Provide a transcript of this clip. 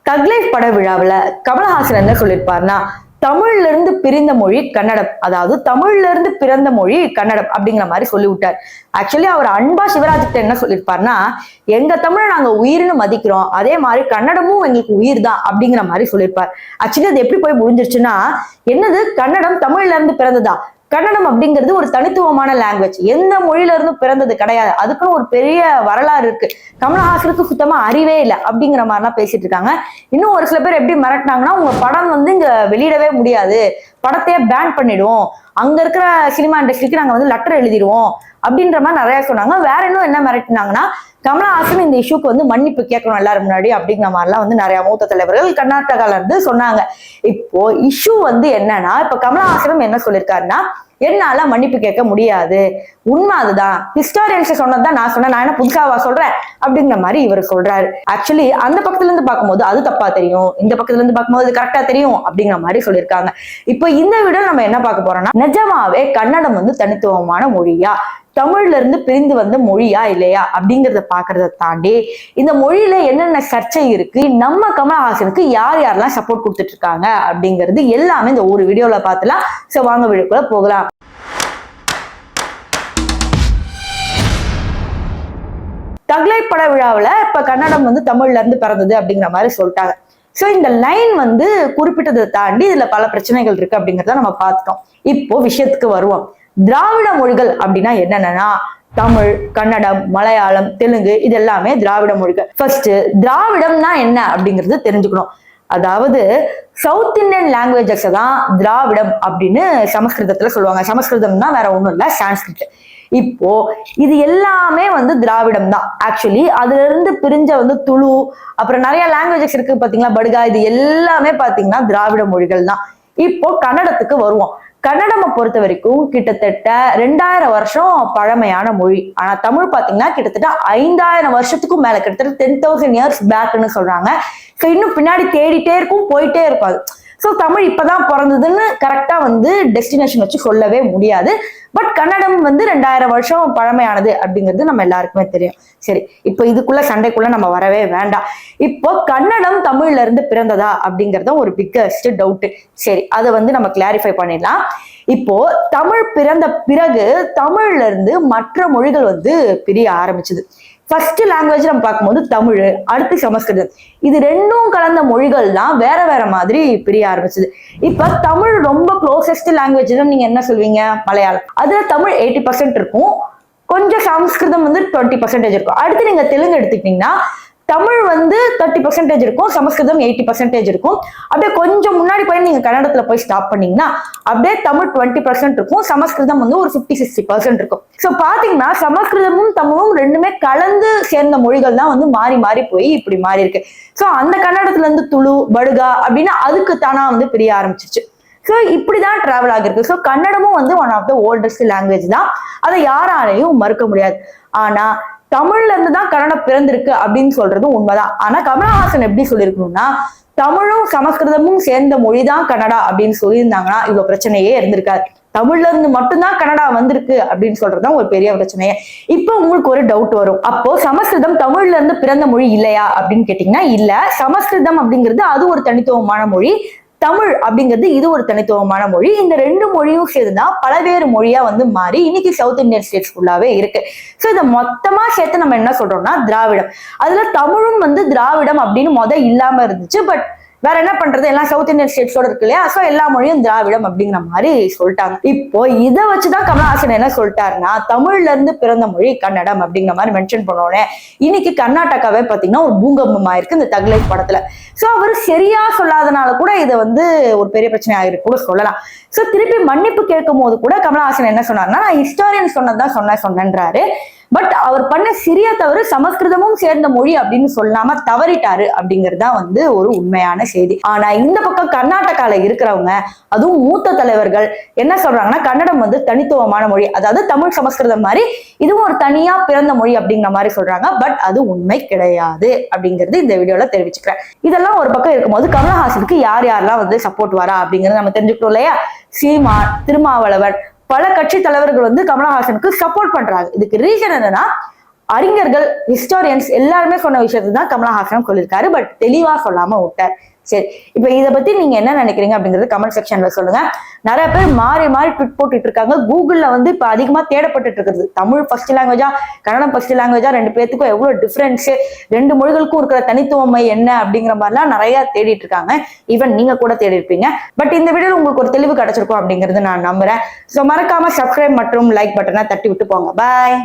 தக் லைஃப் பட விழாவில் கமலஹாசன் என்ன சொல்லியிருப்பாருன்னா, தமிழ்ல இருந்து பிரிந்த மொழி கன்னடம், அதாவது தமிழ்ல இருந்து பிறந்த மொழி கன்னடம் அப்படிங்கிற மாதிரி சொல்லி விட்டார். ஆக்சுவலி அவர் அன்பா சிவராஜ் கிட்ட என்ன சொல்லியிருப்பாருன்னா, எங்க தமிழை நாங்க உயிர்னு மதிக்கிறோம், அதே மாதிரி கன்னடமும் எங்களுக்கு உயிர் தான் அப்படிங்கிற மாதிரி சொல்லியிருப்பார். ஆக்சுவலி அது எப்படி போய் முடிஞ்சிருச்சுன்னா, என்னது கன்னடம் தமிழ்ல இருந்து பிறந்ததா? கன்னடம் அப்படிங்கிறது ஒரு தனித்துவமான லாங்குவேஜ், எந்த மொழியில இருந்தும் பிறந்தது கிடையாது, அதுக்குன்னு ஒரு பெரிய வரலாறு இருக்கு, கமலஹாசனுக்கு சுத்தமா அறிவே இல்லை அப்படிங்கிற மாதிரிலாம் பேசிட்டு இருக்காங்க. இன்னும் ஒரு சில பேர் எப்படி மிரட்டினாங்கன்னா, உங்க படம் வந்து இங்க வெளியிடவே முடியாது, படத்தையே பேன் பண்ணிடுவோம், அங்க இருக்கிற சினிமா இண்டஸ்ட்ரிக்கு நாங்க வந்து லெட்டர் எழுதிடுவோம் அப்படின்ற மாதிரி நிறைய சொன்னாங்க. வேற இன்னும் என்ன மிரட்டினாங்கன்னா, கமலஹாசன் இந்த இஷ்யூக்கு வந்து மன்னிப்பு கேட்கணும் எல்லாரும் முன்னாடி அப்படிங்கிற மாதிரிலாம் வந்து நிறைய மூத்த தலைவர்கள் கர்நாடகால இருந்து சொன்னாங்க. இப்போ இஷ்யூ வந்து என்னன்னா, இப்ப கமலஹாசனும் என்ன சொல்லியிருக்காருன்னா, என்னால மன்னிப்பு கேட்க முடியாது, உண்மை அதுதான், ஹிஸ்டாரியன்ஸ் சொன்னதுதான் நான் சொன்னேன், நான் என்ன புதுசாவா சொல்றேன் அப்படிங்கிற மாதிரி இவர் சொல்றாரு. ஆக்சுவலி அந்த பக்கத்துல இருந்து பார்க்கும்போது அது தப்பா தெரியும், இந்த பக்கத்துல இருந்து பார்க்கும்போது அது கரெக்டா தெரியும் அப்படிங்கிற மாதிரி சொல்லியிருக்காங்க. இப்போ இந்த வீடியோ நம்ம என்ன பார்க்க போறோம்னா, நிஜமாவே கன்னடம் வந்து தனித்துவமான மொழியா, தமிழ்ல இருந்து பிரிந்து வந்த மொழியா இல்லையா அப்படிங்கறத பாக்குறத தாண்டி, இந்த மொழியில என்னென்ன சர்ச்சை இருக்கு, நம்ம கமலஹாசனுக்கு யார் யாரெல்லாம் சப்போர்ட் கொடுத்துட்டு இருக்காங்க அப்படிங்கிறது எல்லாமே இந்த ஒரு வீடியோல பார்த்துலாம். சோ வாங்க வீடியோக்குள்ள போகலாம். தக் லைஃப் பட விழாவில் இப்ப கன்னடம் வந்து தமிழ்ல இருந்து பிறந்தது அப்படிங்கிற மாதிரி சொல்லிட்டாங்க. சோ இந்த லைன் வந்து குறிப்பிட்டதை தாண்டி இதுல பல பிரச்சனைகள் இருக்கு அப்படிங்கறத நம்ம பார்த்துட்டோம். இப்போ விஷயத்துக்கு வருவோம். திராவிட மொழிகள் அப்படின்னா என்னன்னா, தமிழ், கன்னடம், மலையாளம், தெலுங்கு, இது எல்லாமே திராவிட மொழிகள். ஃபர்ஸ்ட் திராவிடம்னா என்ன அப்படிங்கிறது தெரிஞ்சுக்கணும். அதாவது சவுத் இந்தியன் லாங்குவேஜஸ் தான் திராவிடம் அப்படின்னு சமஸ்கிருதத்துல சொல்லுவாங்க. சமஸ்கிருதம்னா வேற ஒண்ணும் இல்ல, சான்ஸ்கிரிட். இப்போ இது எல்லாமே வந்து திராவிடம் தான். ஆக்சுவலி அதுல இருந்து பிரிஞ்ச வந்து துளு, அப்புறம் நிறைய லாங்குவேஜஸ் இருக்கு பாத்தீங்களா, படுகா, இது எல்லாமே பாத்தீங்கன்னா திராவிட மொழிகள் தான். இப்போ கன்னடத்துக்கு வருவோம். கன்னடமை பொறுத்த வரைக்கும் கிட்டத்தட்ட 2000 வருஷம் பழமையான மொழி. ஆனா தமிழ் பாத்தீங்கன்னா கிட்டத்தட்ட 5000 வருஷத்துக்கும் மேல, கிட்டத்தட்ட 10,000 years பேக்னு சொல்றாங்க. இன்னும் பின்னாடி தேடிட்டே இருக்கும், போயிட்டே இருப்பாது. சோ தமிழ் இப்பதான் பிறந்ததுன்னு கரெக்டா வந்து டெஸ்டினேஷன் வச்சு சொல்லவே முடியாது. பட் கன்னடம் வந்து 2000 வருஷம் பழமையானது அப்படிங்கிறது நம்ம எல்லாருக்குமே தெரியும். சரி, இப்போ இதுக்குள்ள சண்டைக்குள்ள நம்ம வரவே வேண்டாம். இப்போ கன்னடம் தமிழ்ல இருந்து பிறந்ததா அப்படிங்கறத ஒரு பிக்கஸ்ட் டவுட். சரி, அதை வந்து நம்ம கிளாரிஃபை பண்ணிடலாம். இப்போ தமிழ் பிறந்த பிறகு தமிழ்ல இருந்து மற்ற மொழிகள் வந்து பிரிய ஆரம்பிச்சது. ஃபர்ஸ்ட் லாங்குவேஜ் நம்ம பார்க்கும்போது தமிழ், அடுத்து சமஸ்கிருதம், இது ரெண்டும் கலந்த மொழிகள் தான் வேற வேற மாதிரி பிரிய ஆரம்பிச்சது. இப்ப தமிழ் ரொம்ப க்ளோசஸ்ட் லாங்குவேஜ் நீங்க என்ன சொல்வீங்க, மலையாளம். அதுல தமிழ் 80% இருக்கும், கொஞ்சம் சமஸ்கிருதம் வந்து 20% இருக்கும். அடுத்து நீங்க தெலுங்கு எடுத்துக்கிட்டீங்கன்னா தமிழ் வந்து 30% இருக்கும், சமஸ்கிருதம் 80% இருக்கும். அப்படியே கொஞ்சம் முன்னாடி போய் நீங்க கன்னடத்துல போய் ஸ்டாப் பண்ணீங்கன்னா அப்படியே தமிழ் 20% இருக்கும், சமஸ்கிருதம் வந்து ஒரு 50-60% இருக்கும். சோ பாத்தீங்கன்னா சமஸ்கிருதமும் தமிழும் ரெண்டுமே கலந்து சேர்ந்த மொழிகள் தான் வந்து மாறி மாறி போய் இப்படி மாறி இருக்கு. சோ அந்த கன்னடத்துல இருந்து துளு, படுகா அப்படின்னு அதுக்கு தானா வந்து பிரிய ஆரம்பிச்சிருச்சு. ஸோ இப்படிதான் டிராவல் ஆகிருக்கு. ஸோ கன்னடமும் வந்து one of the oldest language தான், அதை யாராலையும் மறுக்க முடியாது. ஆனா தமிழ்ல இருந்து தான் கன்னடம் பிறந்திருக்கு அப்படின்னு சொல்றதும் உண்மைதான். ஆனா கமலஹாசன் எப்படி சொல்லியிருக்கணும்னா, தமிழும் சமஸ்கிருதமும் சேர்ந்த மொழிதான் கன்னடா அப்படின்னு சொல்லியிருந்தாங்கன்னா இவ்வளவு பிரச்சனையே இருந்திருக்காரு. தமிழ்ல இருந்து மட்டும்தான் கன்னடா வந்திருக்கு அப்படின்னு சொல்றதுதான் ஒரு பெரிய பிரச்சனையே. இப்போ உங்களுக்கு ஒரு டவுட் வரும், அப்போ சமஸ்கிருதம் தமிழ்ல இருந்து பிறந்த மொழி இல்லையா அப்படின்னு கேட்டீங்கன்னா இல்ல. சமஸ்கிருதம் அப்படிங்கிறது அது ஒரு தனித்துவமான மொழி, தமிழ் அப்படிங்கிறது இது ஒரு தனித்துவமான மொழி. இந்த ரெண்டு மொழியும் சேர்த்துதான் பலவேறு மொழியா வந்து மாறி இன்னைக்கு சவுத் இந்தியன் ஸ்டேட்ஸ் ஃபுல்லாவே இருக்கு. சோ இதை மொத்தமா சேர்த்து நம்ம என்ன சொல்றோம்னா திராவிடம். அதுல தமிழும் வந்து திராவிடம் அப்படின்னு இல்லாம இருந்துச்சு. பட் வேற என்ன பண்றது, எல்லாம் சவுத் இந்தியன் ஸ்டேட்ஸோட இருக்கு இல்லையா, சோ எல்லா மொழியும் திராவிடம் அப்படிங்கிற மாதிரி சொல்லிட்டாங்க. இப்போ இதை வச்சுதான் கமலஹாசன் என்ன சொல்லிட்டாருன்னா, தமிழ்ல இருந்து பிறந்த மொழி கன்னடம் அப்படிங்கிற மாதிரி மென்ஷன் பண்ணோன்னே இன்னைக்கு கர்நாடகாவே பாத்தீங்கன்னா ஒரு பூகம்பம் ஆயிருக்கு இந்த தக் லைஃப் படத்துல. சோ அவர் சரியா சொல்லாதனால கூட இதை வந்து ஒரு பெரிய பிரச்சனை ஆயிருக்கு கூட சொல்லலாம். சோ திருப்பி மன்னிப்பு கேட்கும் போது கூட கமலஹாசன் என்ன சொன்னார்னா, நான் ஹிஸ்டாரியன் சொன்னதான் சொன்னேன்றாரு. பட் அவர் பண்ண சிறிய தவறு சமஸ்கிருதமும் சேர்ந்த மொழி அப்படின்னு சொல்லாம தவறிட்டாரு அப்படிங்கிறது தான் வந்து ஒரு உண்மையான செய்தி. ஆனா இந்த பக்கம் கர்நாடகால இருக்கிறவங்க, அதுவும் மூத்த தலைவர்கள் என்ன சொல்றாங்கன்னா, கன்னடம் வந்து தனித்துவமான மொழி, அதாவது தமிழ் சமஸ்கிருதம் மாதிரி இதுவும் ஒரு தனியா பிறந்த மொழி அப்படிங்கிற மாதிரி சொல்றாங்க. பட் அது உண்மை கிடையாது அப்படிங்கிறது இந்த வீடியோல தெரிவிச்சுக்கிறேன். இதெல்லாம் ஒரு பக்கம் இருக்கும்போது கமலஹாசனுக்கு யார் யாரெல்லாம் வந்து சப்போர்ட் வரா அப்படிங்கறது நம்ம தெரிஞ்சுக்கணும் இல்லையா. சீமான், திருமாவளவன், பல கட்சி தலைவர்கள் வந்து கமலஹாசனுக்கு சப்போர்ட் பண்றாங்க. இதுக்கு ரீசன் என்னன்னா, அறிஞர்கள், ஹிஸ்டாரியன்ஸ் எல்லாருமே சொன்ன விஷயத்தை தான் கமலஹாசன் சொல்லியிருக்காரு. பட் தெளிவா சொல்லாம விட்டார். சரி, இப்ப இதை பத்தி நீங்க என்ன நினைக்கிறீங்க அப்படிங்கறது கமெண்ட் செக்ஷன்ல சொல்லுங்க. நிறைய பேர் மாறி மாறி ட்விட் போட்டுட்டு இருக்காங்க. கூகுள்ல வந்து இப்ப அதிகமா தேடப்பட்டு இருக்கிறது தமிழ் ஃபர்ஸ்ட் லாங்குவேஜா கன்னடம் ஃபர்ஸ்ட் லாங்குவேஜா, ரெண்டு பேத்துக்கும் எவ்வளவு டிஃபரன்ஸ், ரெண்டு மொழிகளுக்கும் இருக்கிற தனித்துவமை என்ன அப்படிங்கிற மாதிரிலாம் நிறைய தேடிட்டு இருக்காங்க. ஈவன் நீங்க கூட தேடி இருப்பீங்க. பட் இந்த வீடியோல உங்களுக்கு ஒரு தெளிவு கிடைச்சிருக்கும் அப்படிங்கிறது நான் நம்புறேன். ஸோ மறக்காம சப்ஸ்கிரைப் மற்றும் லைக் பட்டனை தட்டி விட்டு போங்க. பாய்.